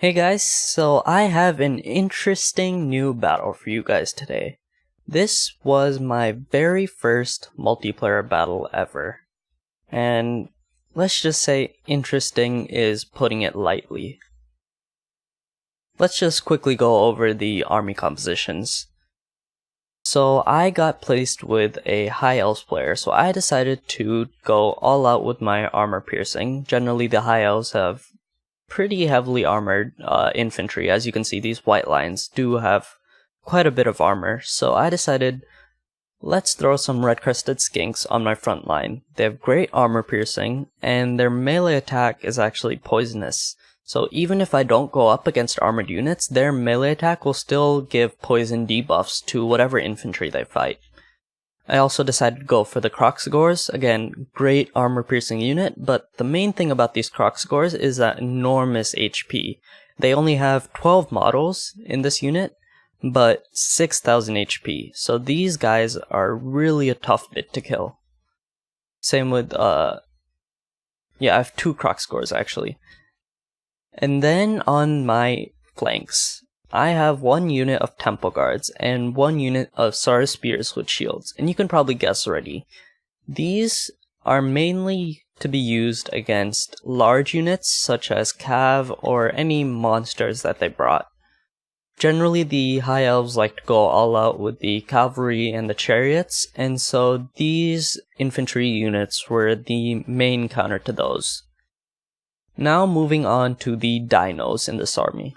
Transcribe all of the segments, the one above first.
Hey guys, so I have an interesting new battle for you guys today. This was my very first multiplayer battle ever. And let's just say interesting is putting it lightly. Let's just quickly go over the army compositions. So I got placed with a high elves player, so I decided to go all out with my armor piercing. Generally the high elves have pretty heavily armored infantry. As you can see, these white lines do have quite a bit of armor, so I decided let's throw some red-crested skinks on my front line. They have great armor piercing, and their melee attack is actually poisonous. So even if I don't go up against armored units, their melee attack will still give poison debuffs to whatever infantry they fight. I also decided to go for the Kroxigors. Again, great armor piercing unit, but the main thing about these Kroxigors is that enormous HP. They only have 12 models in this unit, but 6,000 HP, so these guys are really a tough bit to kill. Same with, I have two Kroxigors actually. And then on my flanks, I have one unit of Temple Guards and one unit of Saurus Spears with shields, and you can probably guess already. These are mainly to be used against large units such as Cav or any monsters that they brought. Generally the High Elves like to go all out with the cavalry and the chariots, and so these infantry units were the main counter to those. Now moving on to the dinos in this army.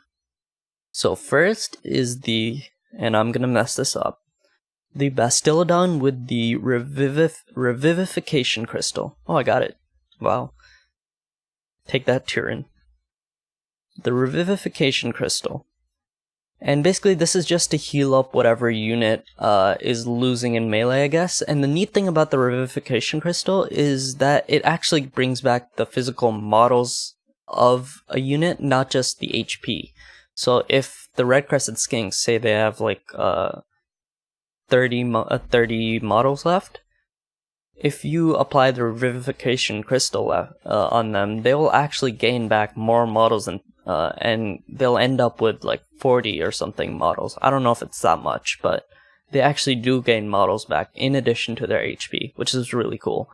So first is and I'm gonna mess this up, the Bastillodon with the Revivification Crystal. Oh, I got it. Wow. Take that, Tyrion. The Revivification Crystal. And basically this is just to heal up whatever unit is losing in melee, I guess. And the neat thing about the Revivification Crystal is that it actually brings back the physical models of a unit, not just the HP. So if the Red Crested Skinks say they have like 30 models left, if you apply the Revivification Crystal on them, they will actually gain back more models and they'll end up with like 40 or something models. I don't know if it's that much, but they actually do gain models back in addition to their HP, which is really cool.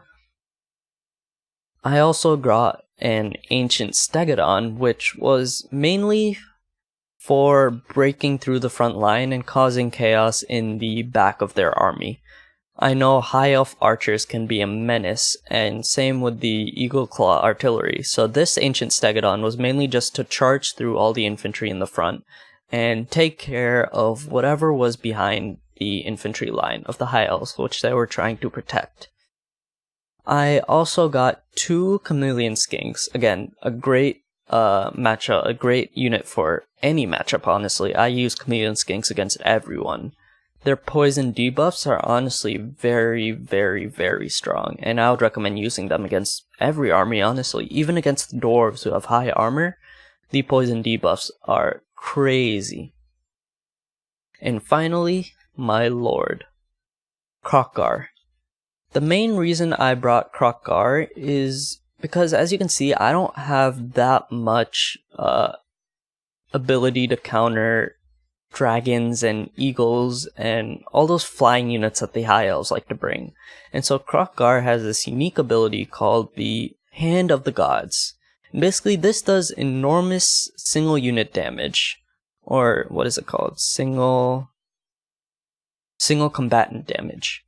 I also got an Ancient Stegodon, which was mainly for breaking through the front line and causing chaos in the back of their army. I know High Elf archers can be a menace, and same with the Eagle Claw artillery, so this Ancient Stegodon was mainly just to charge through all the infantry in the front and take care of whatever was behind the infantry line of the High Elves, which they were trying to protect. I also got two Chameleon Skinks, again, a great matchup, a great unit for any matchup, honestly. I use Chameleon Skinks against everyone. Their poison debuffs are honestly very, very, very strong, and I would recommend using them against every army, honestly. Even against the dwarves who have high armor, the poison debuffs are crazy. And finally, my lord, Kroq-Gar. The main reason I brought Kroq-Gar is because, as you can see, I don't have that much ability to counter dragons and eagles and all those flying units that the High Elves like to bring. And so Kroq-Gar has this unique ability called the Hand of the Gods. And basically this does enormous single unit damage, or what is it called? Single combatant damage.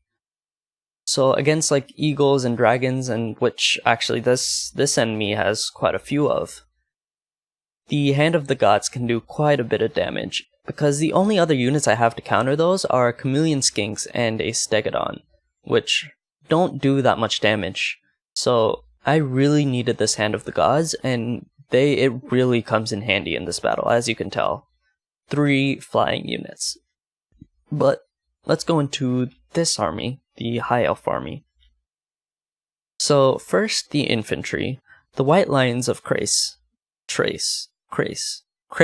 So against like eagles and dragons, and which actually this enemy has quite a few of, the Hand of the Gods can do quite a bit of damage, because the only other units I have to counter those are Chameleon Skinks and a Stegodon, which don't do that much damage. So I really needed this Hand of the Gods, and it really comes in handy in this battle, as you can tell. 3 flying units. But let's go into this army, the High Elf army. So first, the infantry, the White Lions of Crace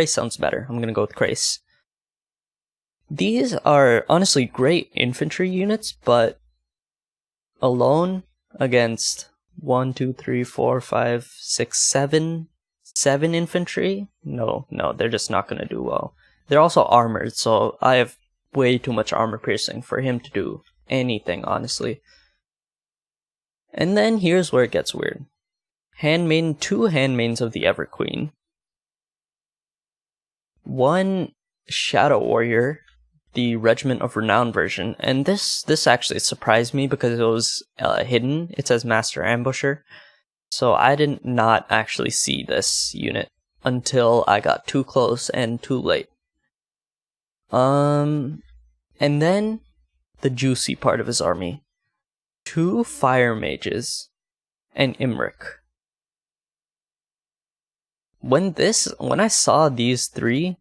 sounds better. I'm gonna go with Crace. These are honestly great infantry units, but alone against 1, 2, 3, 4, 5, 6, 7 7 infantry? No, they're just not gonna do well. They're also armored, so I have way too much armor piercing for him to do anything, honestly. And then here's where it gets weird. Two handmaidens of the Everqueen. 1 Shadow Warrior, the Regiment of Renown version, and this actually surprised me because it was hidden. It says Master Ambusher, so I did not actually see this unit until I got too close and too late. And then the juicy part of his army. 2 Fire Mages and Imric. When I saw these 3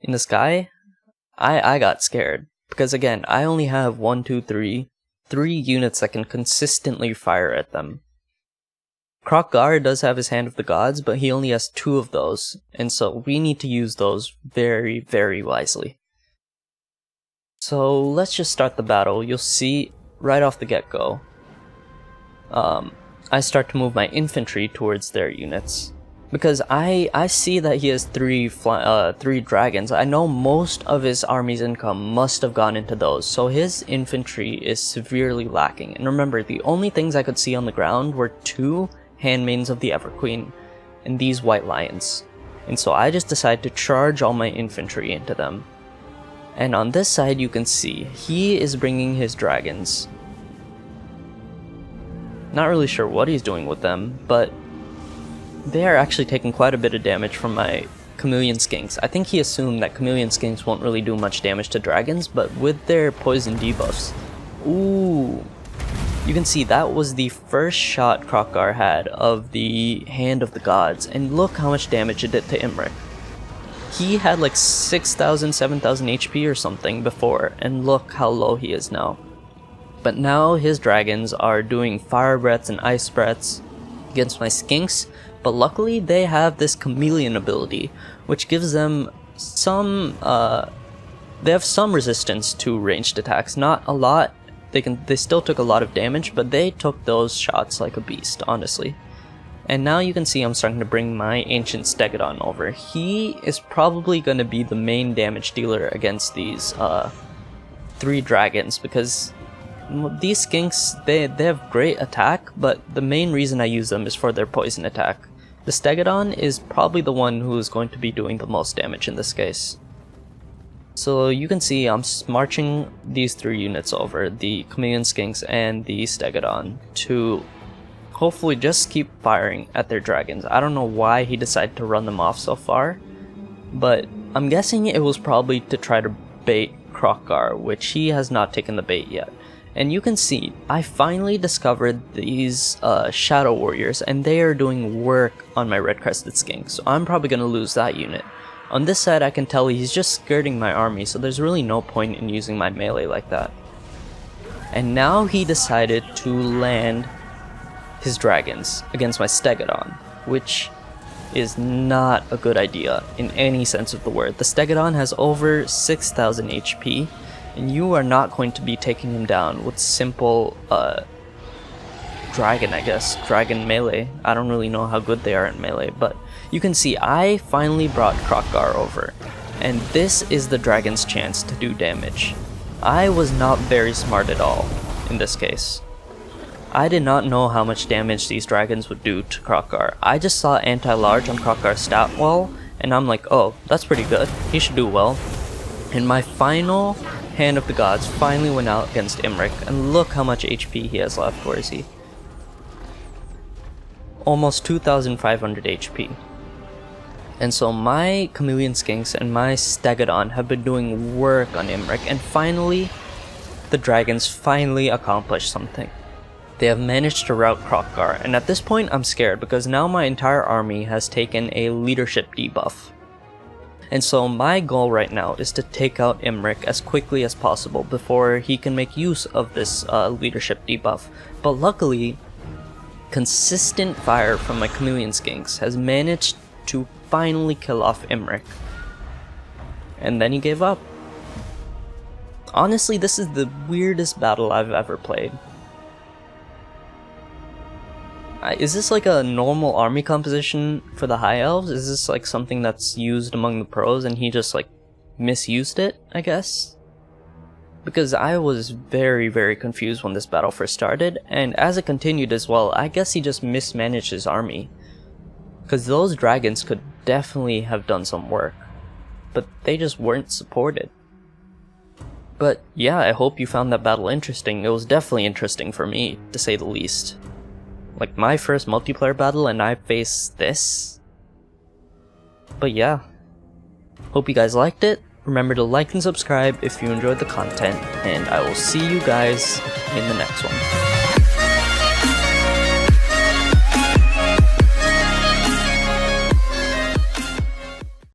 in the sky, I got scared. Because again, I only have 3 units that can consistently fire at them. Kroq-Gar does have his Hand of the Gods, but he only has 2 of those, and so we need to use those very, very wisely. So let's just start the battle. You'll see right off the get-go, I start to move my infantry towards their units. Because I see that he has 3 dragons. I know most of his army's income must have gone into those, so his infantry is severely lacking. And remember, the only things I could see on the ground were 2 handmaidens of the Everqueen and these white lions. And so I just decided to charge all my infantry into them. And on this side you can see, he is bringing his dragons. Not really sure what he's doing with them, but they are actually taking quite a bit of damage from my chameleon skinks. I think he assumed that chameleon skinks won't really do much damage to dragons, but with their poison debuffs, ooh, you can see that was the first shot Kroq-Gar had of the Hand of the Gods, and look how much damage it did to Imric. He had like 6,000, 7,000 HP or something before, and look how low he is now. But now his dragons are doing fire breaths and ice breaths against my skinks, but luckily they have this chameleon ability, which gives them some, they have some resistance to ranged attacks, not a lot. They still took a lot of damage, but they took those shots like a beast, honestly. And now you can see I'm starting to bring my Ancient Stegodon over. He is probably going to be the main damage dealer against these 3 dragons, because these skinks, they have great attack, but the main reason I use them is for their poison attack. The Stegodon is probably the one who is going to be doing the most damage in this case. So you can see I'm marching these 3 units over, the chameleon skinks and the Stegodon, to hopefully just keep firing at their dragons. I don't know why he decided to run them off so far, but I'm guessing it was probably to try to bait Kroq-Gar, which he has not taken the bait yet. And you can see, I finally discovered these Shadow Warriors, and they are doing work on my red-crested skink, so I'm probably going to lose that unit. On this side I can tell he's just skirting my army, so there's really no point in using my melee like that. And now he decided to land his dragons against my Stegodon, which is not a good idea in any sense of the word. The Stegodon has over 6,000 HP, and you are not going to be taking him down with simple dragon, I guess. Dragon melee. I don't really know how good they are at melee, but you can see I finally brought Kroq-Gar over, and this is the dragon's chance to do damage. I was not very smart at all in this case. I did not know how much damage these dragons would do to Kroq-Gar. I just saw anti-large on Kroq-Gar's stat wall, and I'm like, oh, that's pretty good. He should do well. And my final Hand of the Gods finally went out against Imric, and look how much HP he has left. Where is he? Almost 2,500 HP. And so my chameleon skinks and my Stegodon have been doing work on Imric, and finally, the dragons finally accomplished something. They have managed to rout Kroq-Gar, and at this point I'm scared because now my entire army has taken a leadership debuff. And so my goal right now is to take out Imric as quickly as possible before he can make use of this leadership debuff. But luckily, consistent fire from my chameleon skinks has managed to finally kill off Imric. And then he gave up. Honestly, this is the weirdest battle I've ever played. Is this like a normal army composition for the High Elves? Is this like something that's used among the pros and he just like misused it, I guess? Because I was very confused when this battle first started, and as it continued as well, I guess he just mismanaged his army. Because those dragons could definitely have done some work, but they just weren't supported. But yeah, I hope you found that battle interesting. It was definitely interesting for me, to say the least. Like my first multiplayer battle and I faced this. But yeah, hope you guys liked it. Remember to like and subscribe if you enjoyed the content, and I will see you guys in the next one.